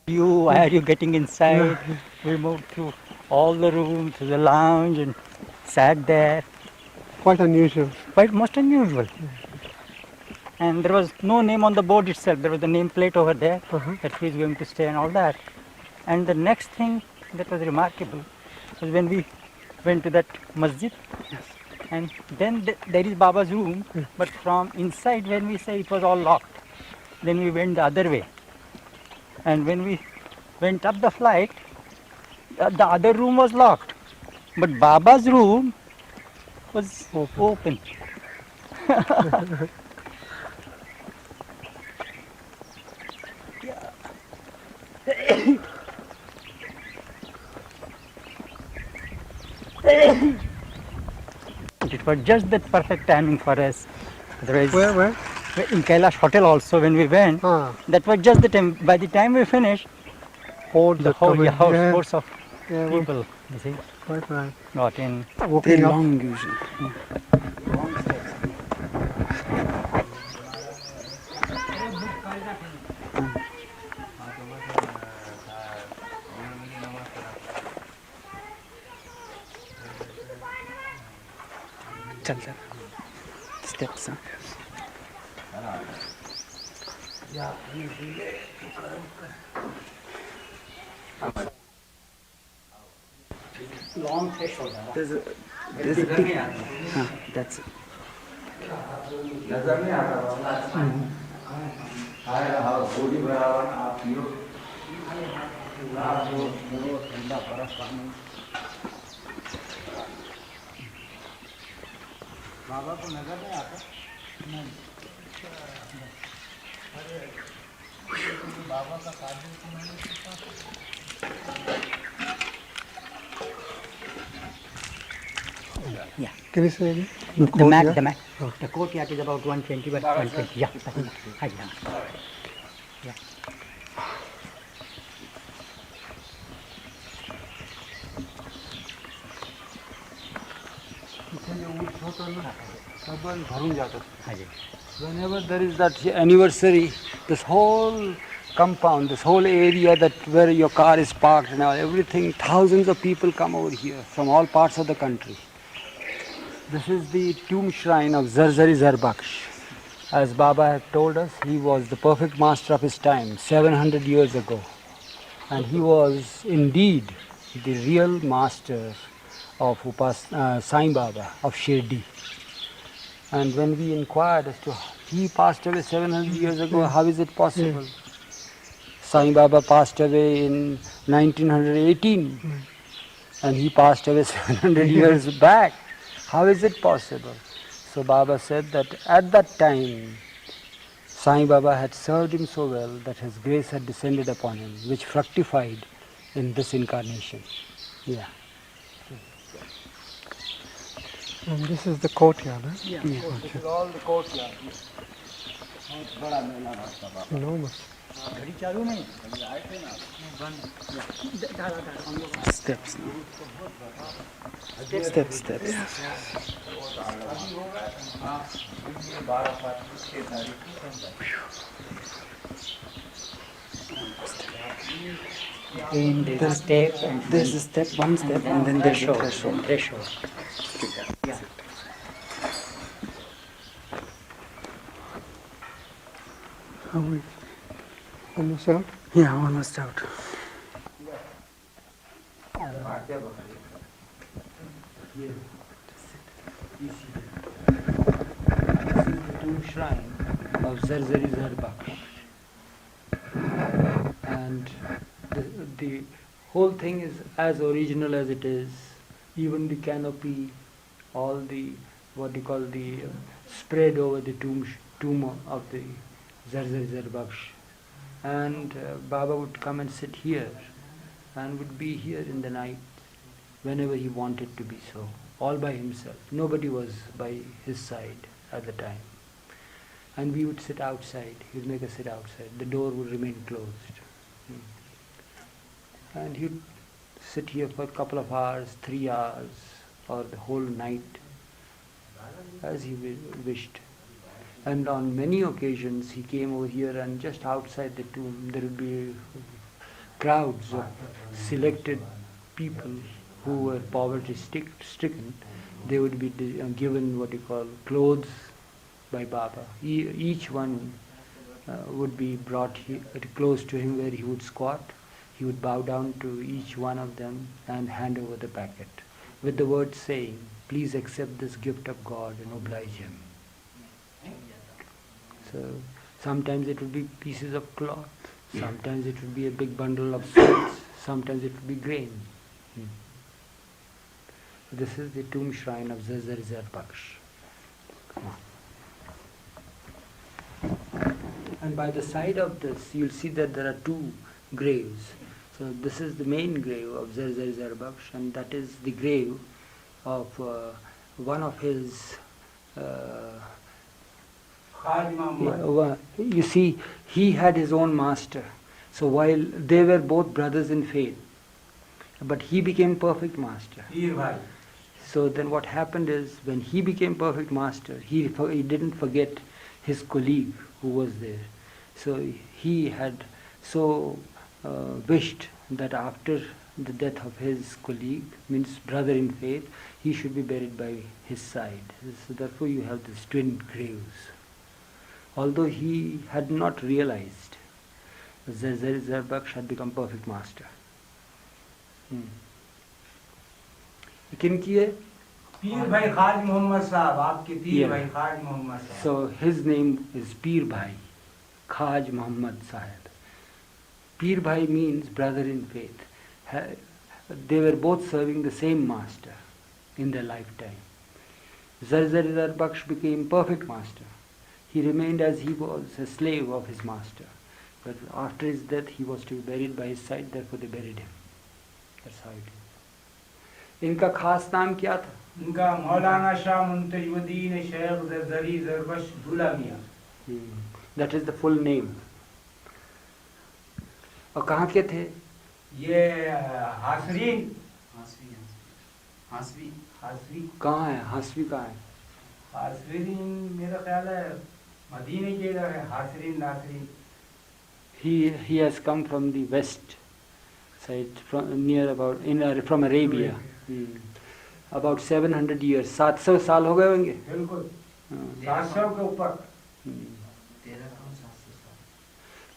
Why are you getting inside? We moved through all the rooms to the lounge and sat there. Quite unusual. Quite most unusual. And there was no name on the board itself. There was the name plate over there that who is going to stay and all that. And the next thing that was remarkable was when we went to that masjid. And then there is Baba's room, but from inside when we say it was all locked. Then we went the other way. And when we went up the flight, the other room was locked. But Baba's room was open. It was just that perfect timing for us. Otherwise, Where? in Kailash Hotel also when we went, that was just the time. By the time we finished, the whole force of people, you see, Right. got in. Very long usually. Steps. Long threshold. There's a big. That's it. बाबा को नजर नहीं आता नहीं बाबा का काजल को मैंने yeah. Can you say again? The mat. The courtyard is about 120 by 120. Yeah. Yeah. Whenever there is that anniversary, this whole compound, this whole area that where your car is parked and everything, thousands of people come over here from all parts of the country. This is the tomb shrine of Zarzarizar Baksh. As Baba had told us, he was the perfect master of his time, 700 years ago. And he was indeed the real master of Sai Baba, of Shirdi. And when we inquired as to he passed away 700 years ago, how is it possible? Sai Baba passed away in 1918 and he passed away 700 years back. How is it possible? So Baba said that at that time Sai Baba had served him so well that his grace had descended upon him, which fructified in this incarnation. Yeah. And this is the courtyard, huh? Yeah. This is all the courtyard. Enormous. Steps. Steps. There's a step, one step, and then there's a threshold. Yeah. Are we almost out? Yeah, almost out. This is the tomb shrine of Zarzarizar Baksh. And the whole thing is as original as it is. Even the canopy, all the, spread over the tomb of the Zarzarizar Baksh. And Baba would come and sit here and would be here in the night whenever he wanted to be so, all by himself. Nobody was by his side at the time. And we would sit outside. He would make us sit outside. The door would remain closed. And he would sit here for a couple of hours, 3 hours, or the whole night, as he wished. And on many occasions he came over here, and just outside the tomb there would be crowds of selected people who were poverty stricken. They would be given what you call clothes by Baba. Each one would be brought close to him where he would squat. He would bow down to each one of them and hand over the packet with the words saying, "Please accept this gift of God and oblige him." So sometimes it would be pieces of cloth, sometimes it would be a big bundle of sweets, sometimes it would be grain. This is the tomb shrine of Zarzarizar Baksh. And by the side of this, you'll see that there are two graves. So this is the main grave of Zarzarizar Baksh, and that is the grave of one of his. You see, he had his own master. So while they were both brothers in faith, but he became perfect master. So then what happened is, when he became perfect master, he didn't forget his colleague who was there. So he had so wished that after the death of his colleague, means brother in faith, he should be buried by his side. So therefore you have these twin graves. Although he had not realized that Zarzarizar Baksh had become perfect master. किनकी है? पीर भाई खाज मोहम्मद साहब, आपके पीर भाई खाज मोहम्मद साहब. So his name is Peer Bhai, Khaj Muhammad Sahib. Peer Bhai means brother in faith. They were both serving the same master in their lifetime. Zarzarizar Baksh became perfect master. He remained as he was a slave of his master. But after his death he was to be buried by his side, therefore they buried him. That's how it is. इनका खास नाम क्या था? इनका मौलाना शाह मुंतजुद्दीन शेख ज़रज़रीज़र बख्श दूल्हा मियां. That is the full name. और कहाँ के थे? ये हासरीन. हासवी कहाँ है? हासवी कहाँ है? हासरीन मेरा ख्याल है मदीने के इधर है. हासरीन Nasreen. He has come from the west side, from near about from Arabia. About 700 years. 700 साल हो गए होंगे. बिल्कुल 700 के ऊपर.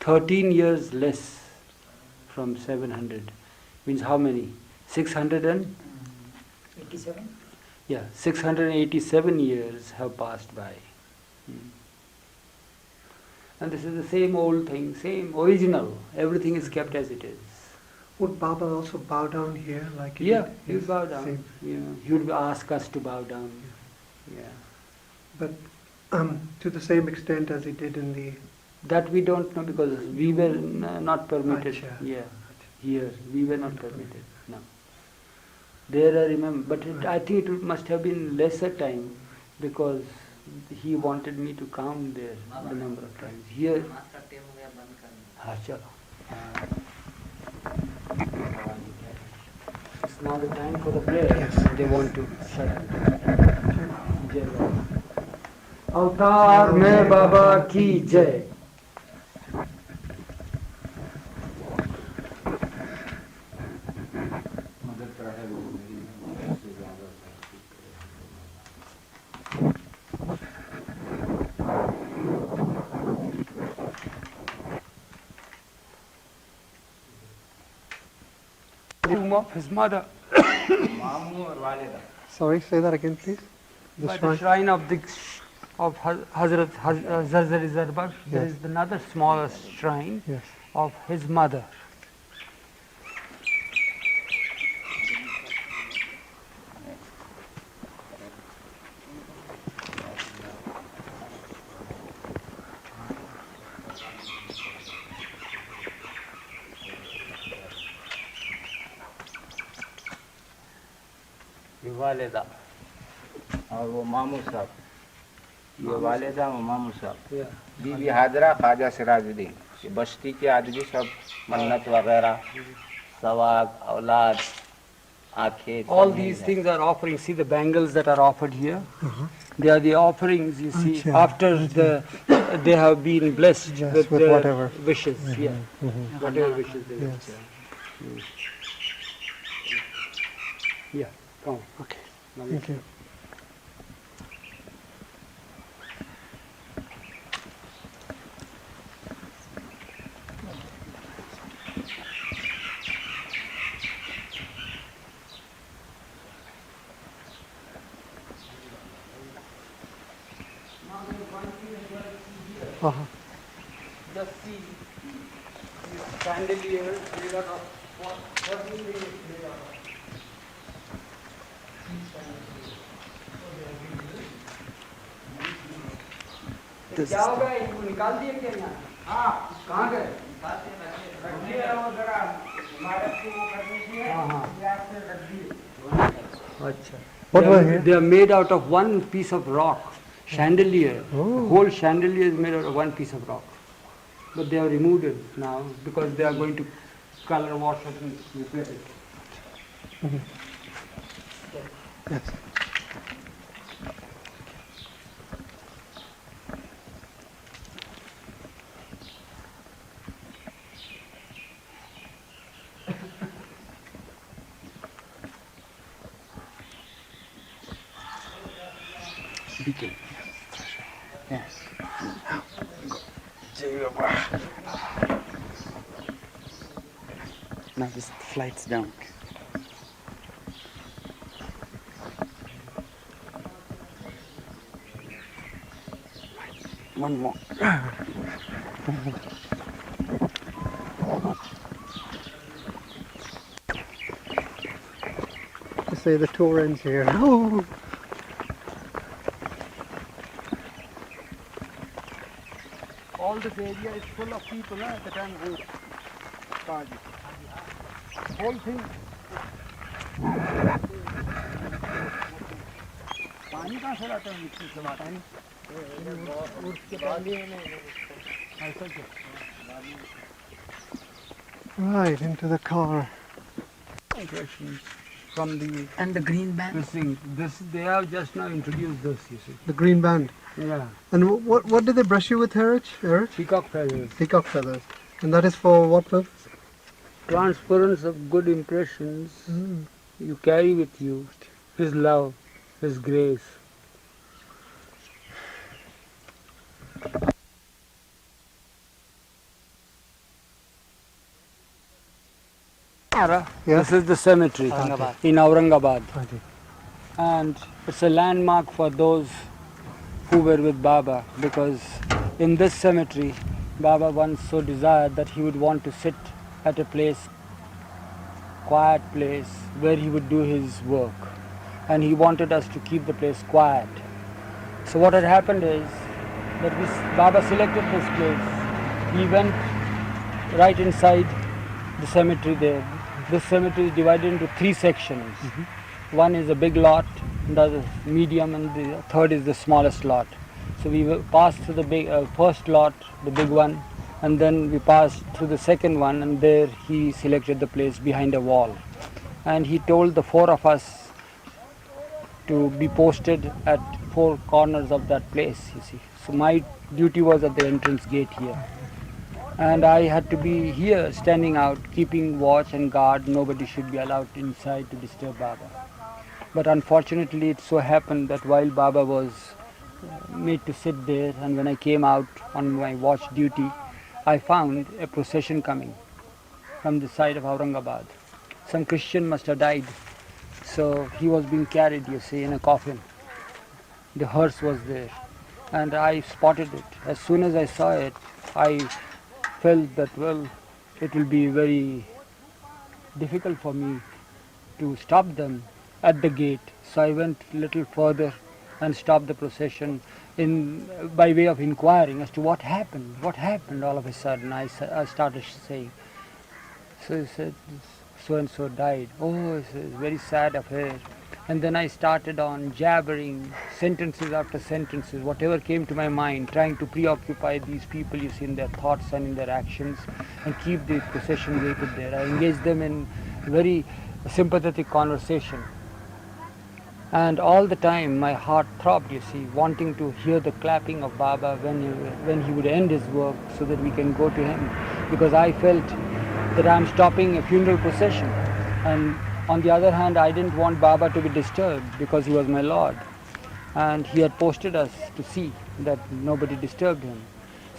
13 years less from 700 means how many? 687? Yeah, 687 years have passed by. And this is the same old thing, same original. Everything is kept as it is. Would Baba also bow down here like he Yeah, did? he would bow down. Same. He would ask us to bow down. Yeah. But to the same extent as he did in the... That we don't know because we were not permitted. Acha. Yeah, here we were not permitted. No. There I remember, but I think it must have been lesser time because he wanted me to count there the number of times. Here. हाँ चलो. It's now the time for the prayer. Yes. They want to shut up. जय बाबा. अवतार में बाबा की जय. Tomb of his mother. Sorry, say that again please. By the shrine of Hazrat Zarzarizar Baksh, there Yes. is another smaller shrine Yes. of his mother. वालिदा और वो मामू साहब. ये वालिदा और मामू साहब. बीबी हाजरा ख्वाजा सिराजुद्दीन. ये बस्ती के आदमी सब मन्नत वगैरह सवाग औलाद आंखें. All these things are offerings. See the bangles that are offered here? They are the offerings, you see, Acha. after the they have been blessed Yes, with with their whatever. wishes. Yeah, whatever wishes they wish. Yes. Yeah, come on. Okay. Now Thank you. Uh-huh. Just see this chandelier made out of what do you think it's made out of? क्या हो गया इनको निकाल दिए क्या यहाँ? हाँ कहाँ गए? रखिए वो जरा इमारत को वो करने की है यहाँ से रख दिए। अच्छा। What They were are- here? They are made out of one piece of rock. Chandelier. Oh. The whole chandelier is made out of one piece of rock. But they have removed it now because they are going to color wash it and repair it. Yes. Yes. Now just flights down. One more. To say the tour ends here. Oh. All this area is full of people at the time who started. Whole thing. पानी कहाँ से लाते हैं मिट्टी से पानी? उसके पानी में ऐसा क्या? Right, into the car. From the And the green band? this thing, this they have just now introduced this. You see. The green band. Yeah. And what did they brush you with, Eruch? Peacock feathers. Peacock feathers. And that is for what purpose? Transference of good impressions you carry with you. His love, His grace. This is the cemetery in Aurungabad. Okay. And it's a landmark for those who were with Baba, because in this cemetery Baba once so desired that he would want to sit at a place, quiet place, where he would do his work, and he wanted us to keep the place quiet. So what had happened is that Baba selected this place. He went right inside the cemetery there. This cemetery is divided into three sections. One is a big lot, the other medium, and the third is the smallest lot. So we passed through the big first lot, the big one, and then we passed through the second one, and there he selected the place behind a wall. And he told the four of us to be posted at four corners of that place, you see. So my duty was at the entrance gate here. And I had to be here standing out, keeping watch and guard. Nobody should be allowed inside to disturb Baba. But unfortunately it so happened that while Baba was made to sit there, and when I came out on my watch duty, I found a procession coming from the side of Aurungabad. Some Christian must have died. So he was being carried, you see, in a coffin. The hearse was there. And I spotted it. As soon as I saw it, I felt that, well, it will be very difficult for me to stop them at the gate. So I went a little further and stopped the procession by way of inquiring as to what happened all of a sudden. I started saying. So he said, so-and-so died. Oh, it's a very sad affair. And then I started on jabbering, sentences after sentences, whatever came to my mind, trying to preoccupy these people, you see, in their thoughts and in their actions, and keep the procession weighted there. I engaged them in very sympathetic conversation. And all the time my heart throbbed, you see, wanting to hear the clapping of Baba when he would end his work so that we can go to him. Because I felt that I'm stopping a funeral procession. And on the other hand, I didn't want Baba to be disturbed because he was my Lord. And he had posted us to see that nobody disturbed him.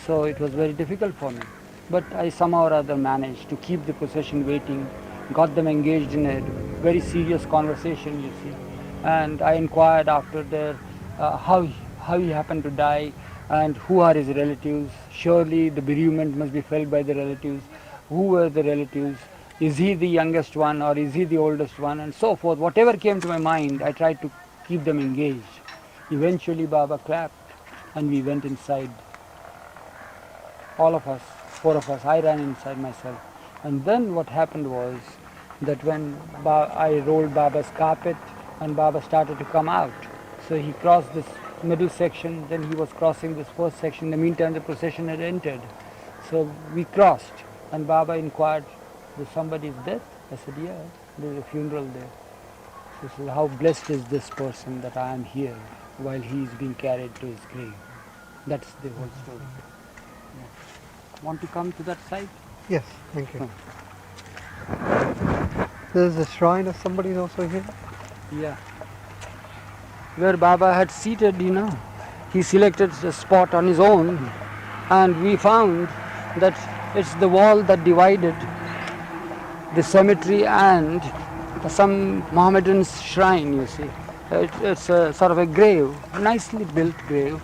So it was very difficult for me. But I somehow or other managed to keep the procession waiting, got them engaged in a very serious conversation, you see. And I inquired after their how he happened to die and who are his relatives. Surely the bereavement must be felt by the relatives. Who were the relatives? Is he the youngest one or is he the oldest one? And so forth. Whatever came to my mind, I tried to keep them engaged. Eventually Baba clapped and we went inside. All of us, 4 of us, I ran inside myself. And then what happened was that when I rolled Baba's carpet and Baba started to come out. So he crossed this middle section, then he was crossing this first section. In the meantime the procession had entered. So we crossed and Baba inquired, "Is somebody's death?" I said, "Yeah, there's a funeral there." He said, "How blessed is this person that I am here while he is being carried to his grave." That's the whole story. Yeah. Want to come to that side? Yes, thank you. There's a shrine of somebody also here? Yeah. Where Baba had seated, he selected a spot on his own, and we found that it's the wall that divided the cemetery and some Mohammedan's shrine, you see. It's a sort of a grave, nicely built grave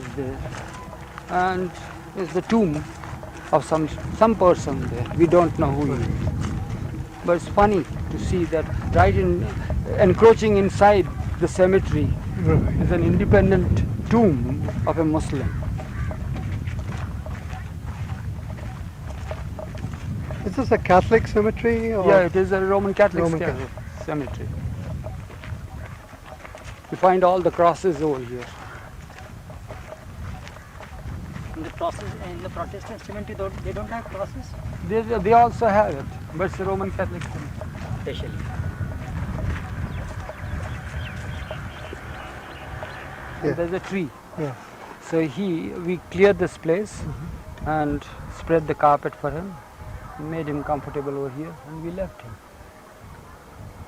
is there. And it's the tomb of some person there. We don't know who he is. But it's funny to see that right encroaching inside the cemetery is an independent tomb of a Muslim. Is this a Catholic cemetery? Or? Yeah, it is a Roman Catholic Roman Catholic. cemetery. You find all the crosses over here. In the Protestant cemetery, they don't have crosses? They also have it, but it's a Roman Catholic cemetery. Especially. Yeah. There's a tree. Yeah. So we cleared this place and spread the carpet for him, made him comfortable over here, and we left him.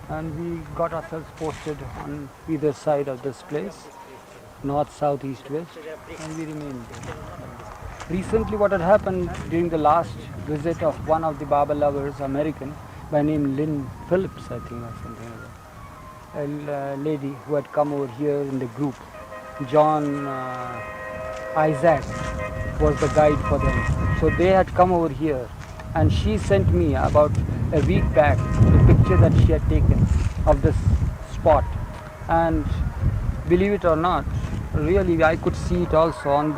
And we got ourselves posted on either side of this place, north, south, east, west, and we remained there. Recently what had happened during the last visit of one of the Baba lovers, American, by name Lynn Phillips, I think, or something like that, a lady who had come over here in the group, John Isaac was the guide for them. So they had come over here, and she sent me about a week back the picture that she had taken of this spot. And believe it or not, really I could see it also on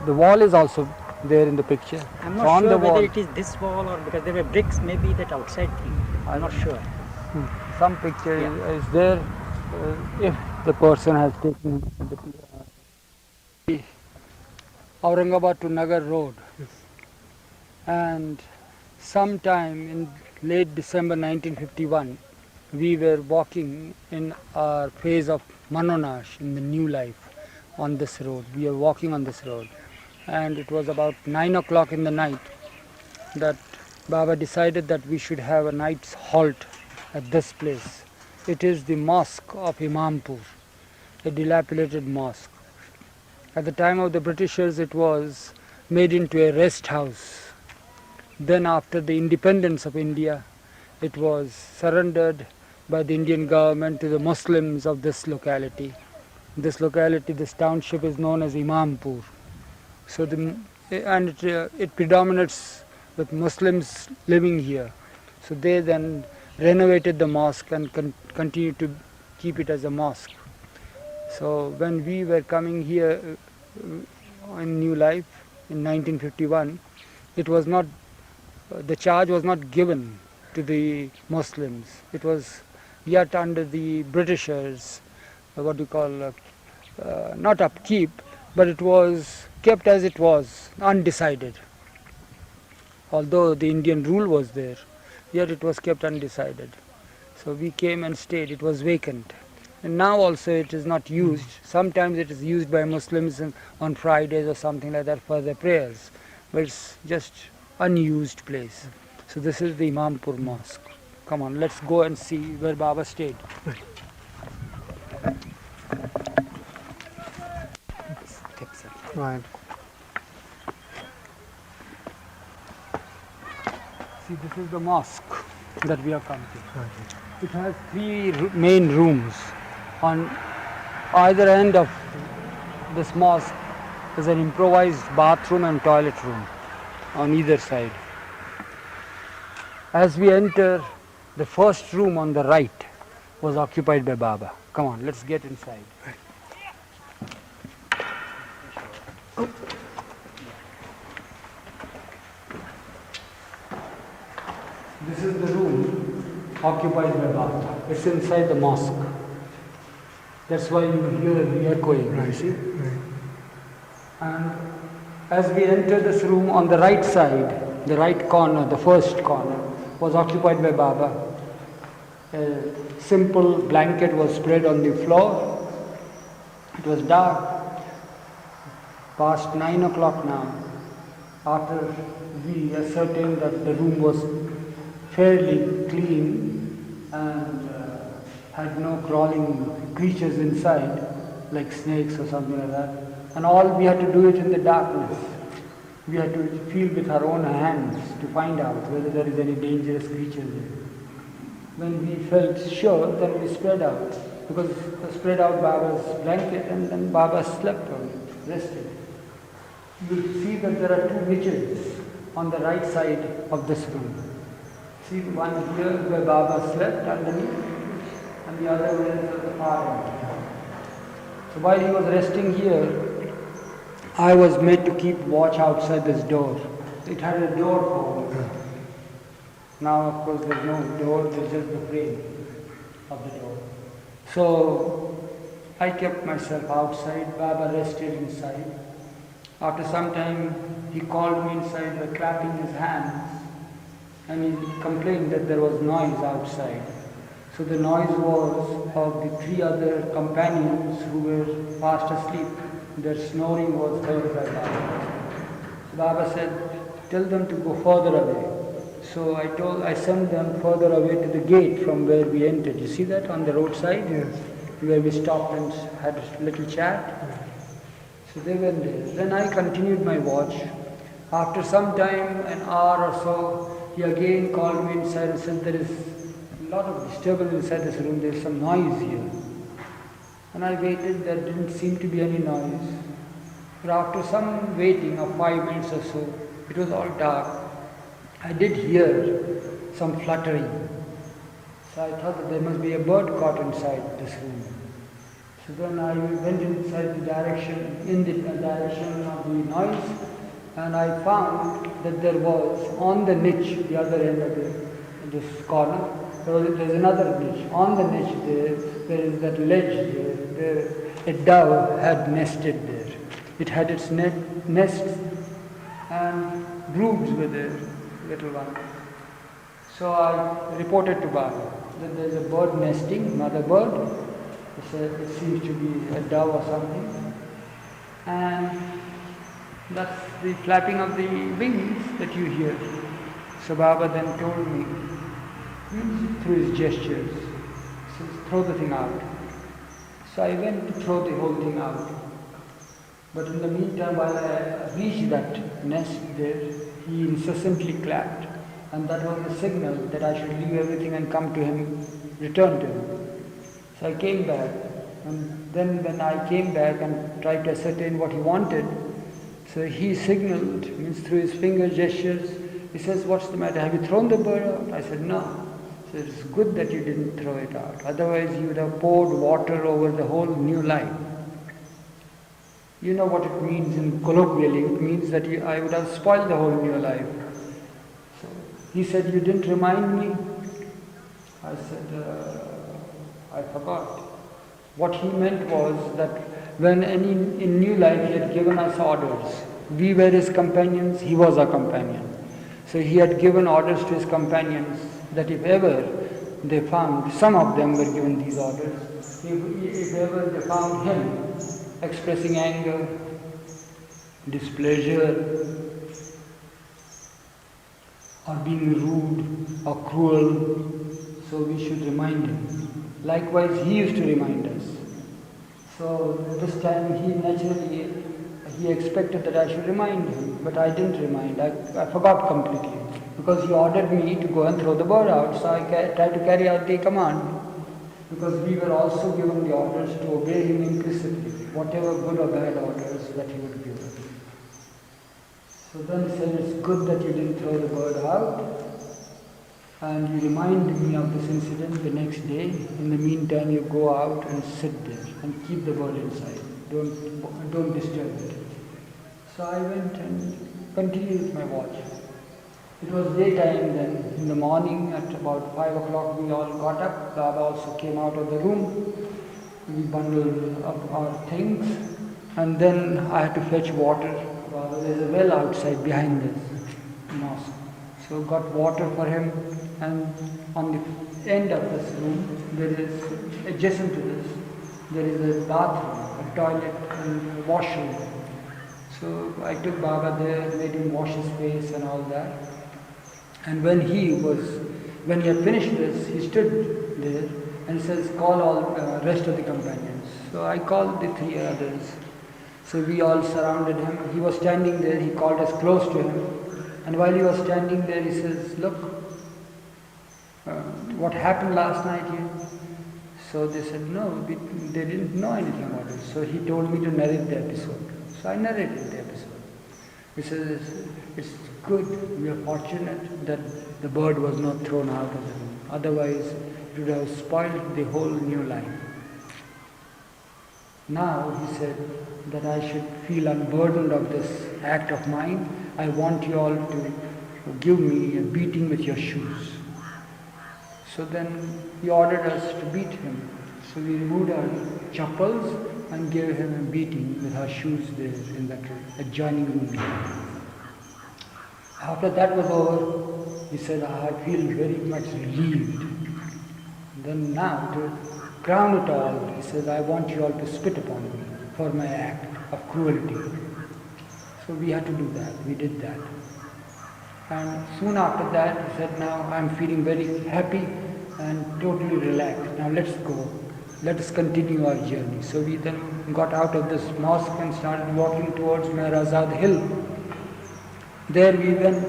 the wall is also there in the picture. I'm So not on sure the whether wall, it is this wall or because there were bricks, maybe that outside thing. I'm not sure. some picture Yeah. is there if the person has taken the Aurungabad to Nagar Road. And sometime in late December 1951, we were walking in our phase of Manonash in the new life on this road. We were walking on this road, and it was about 9 o'clock in the night that Baba decided that we should have a night's halt at this place. It is the mosque of Imampur, a dilapidated mosque. At the time of the Britishers, it was made into a rest house. Then after the independence of India, it was surrendered by the Indian government to the Muslims of this locality. This township is known as Imampur. So it predominates with Muslims living here. So they then renovated the mosque and continued to keep it as a mosque. So when we were coming here in New Life in 1951, it was not, the charge was not given to the Muslims. It was yet under the Britishers, not upkeep, but it was kept as it was, undecided. Although the Indian rule was there, yet it was kept undecided. So we came and stayed. It was vacant. And now also it is not used. Sometimes it is used by Muslims on Fridays or something like that for their prayers. But it's just unused place. So this is the Imampur mosque. Come on, let's go and see where Baba stayed. Steps up. Right. See, this is the mosque that we are coming to. It has three main rooms. On either end of this mosque is an improvised bathroom and toilet room on either side. As we enter, the first room on the right was occupied by Baba. Come on, let's get inside. This is the room occupied by Baba. It's inside the mosque. That's why you hear the echoing, you see? And as we enter this room, on the right side, the right corner, the first corner, was occupied by Baba. A simple blanket was spread on the floor. It was dark, past 9 o'clock now. After we ascertained that the room was fairly clean and had no crawling creatures inside, like snakes or something like that. And all we had to do it in the darkness. We had to feel with our own hands to find out whether there is any dangerous creature there. When we felt sure, then we spread out. Because we spread out Baba's blanket and then Baba slept on it, rested. You will see that there are two niches on the right side of this room. See the one here where Baba slept underneath, and the other one is at the far end. So while he was resting here, I was made to keep watch outside this door. It had a door for me. Now, of course, there's no door, there's just the frame of the door. So I kept myself outside, Baba rested inside. After some time, he called me inside by clapping his hands, and he complained that there was noise outside. So the noise was of the three other companions who were fast asleep. Their snoring was heard by Baba. So Baba said, tell them to go further away. So I sent them further away to the gate from where we entered. You see that on the roadside? Yes. Where we stopped and had a little chat. So they went there. Then I continued my watch. After some time, an hour or so, he again called me inside and said, there is a lot of disturbance inside this room, there is some noise here. And I waited, there didn't seem to be any noise. But after some waiting of 5 minutes or so, it was all dark. I did hear some fluttering. So I thought that there must be a bird caught inside this room. So then I went inside the direction, in the direction of the noise, and I found that there was on the niche, the other end of this corner, there's another niche. On the niche there is that ledge there. A dove had nested there. It had its nests and broods with a little one. So I reported to Baba that there's a bird nesting, mother bird. It seems to be a dove or something. And that's the flapping of the wings that you hear. So Baba then told me, through his gestures, so throw the thing out. So I went to throw the whole thing out. But in the meantime, while I reached that nest there, he incessantly clapped. And that was the signal that I should leave everything and come to him, return to him. So I came back. And then when I came back and tried to ascertain what he wanted, so he signaled, means through his finger gestures, he says, what's the matter? Have you thrown the bird out? I said, no. So it's good that you didn't throw it out. Otherwise you would have poured water over the whole new life. You know what it means in colloquially. It means that I would have spoiled the whole new life. So he said, you didn't remind me? I said, I forgot. What he meant was that when in new life he had given us orders. We were his companions, he was our companion. So he had given orders to his companions that if ever they found, some of them were given these orders. If ever they found him expressing anger, displeasure, or being rude or cruel, so we should remind him. Likewise, he used to remind us. So this time he expected that I should remind him, but I didn't remind. I forgot completely because he ordered me to go and throw the bird out. So I tried to carry out the command because we were also given the orders to obey him implicitly, whatever good or bad orders that he would give us. So then he said, it's good that you didn't throw the bird out, and you reminded me of this incident the next day. In the meantime, you go out and sit there and keep the bird inside. Don't disturb it. So I went and continued with my watch. It was daytime then. In the morning at about 5 o'clock we all got up. Baba also came out of the room. We bundled up our things, and then I had to fetch water. There's a well outside behind this mosque. So got water for him, and on the end of this room, there is, adjacent to this, there is a bathroom, a toilet and a washroom. So I took Baba there, made him wash his face and all that. And when he had finished this, he stood there and says, call all rest of the companions. So I called the 3 others. So we all surrounded him. He was standing there, he called us close to him. And while he was standing there, he says, look, what happened last night here? So they said, no, they didn't know anything about it. So he told me to narrate the episode. So I narrated the episode. He says, it's good, we are fortunate that the bird was not thrown out of the room. Otherwise, it would have spoiled the whole new life. Now, he said, that I should feel unburdened of this act of mine. I want you all to give me a beating with your shoes. So then he ordered us to beat him. So we removed our chappals and gave him a beating with our shoes there in that adjoining room. After that was over, he said, I feel very much relieved. Then now, to crown it all, he says, I want you all to spit upon me for my act of cruelty. So we had to do that. We did that. And soon after that, he said, now I'm feeling very happy and totally relaxed. Now let's go. Let us continue our journey. So we then got out of this mosque and started walking towards Meherazad Hill. There we went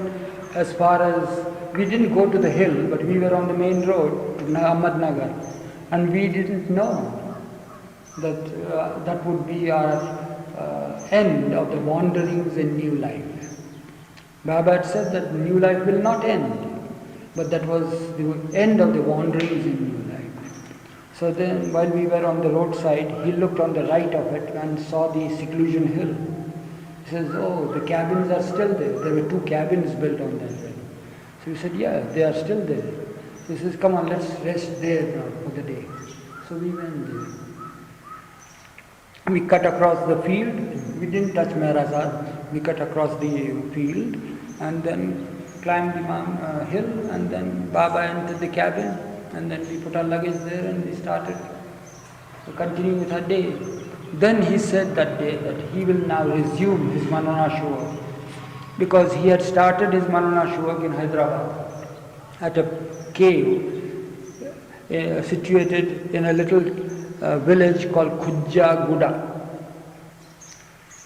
as far as, we didn't go to the hill, but we were on the main road to Ahmednagar. And we didn't know that that would be our end of the wanderings in new life. Baba had said that new life will not end, but that was the end of the wanderings in new life. So then while we were on the roadside, he looked on the right of it and saw the Seclusion Hill. He says, oh, the cabins are still there. There were 2 cabins built on that hill. So we said, yeah, they are still there. So he says, come on, let's rest there now for the day. So we went there. We cut across the field. We didn't touch Meherazad. We cut across the field and then climbed the hill, and then Baba entered the cabin, and then we put our luggage there and we started to continue with our day. Then he said that day that he will now resume his Manonash work, because he had started his Manonash work in Hyderabad at a cave situated in a little village called Khujja Guda.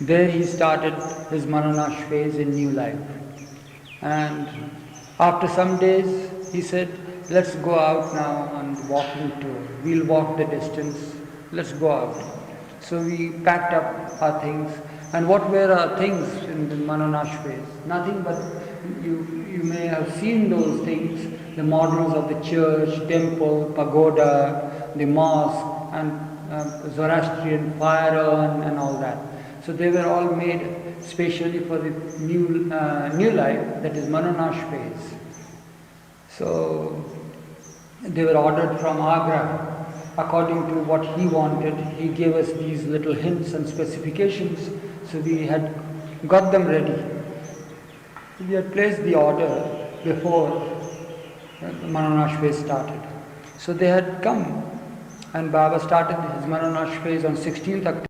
There he started his Manonash phase in new life. And after some days, he said, let's go out now on the walking tour. We'll walk the distance. Let's go out. So we packed up our things. And what were our things in the Manonash phase? Nothing but, you may have seen those things, the models of the church, temple, pagoda, the mosque, and Zoroastrian fire urn and all that. So they were all made specially for the new life, that is Manonash phase. So they were ordered from Agra. According to what he wanted, he gave us these little hints and specifications. So we had got them ready. We had placed the order before the Manonash phase started. So they had come, and Baba started his Manonash phase on 16th October.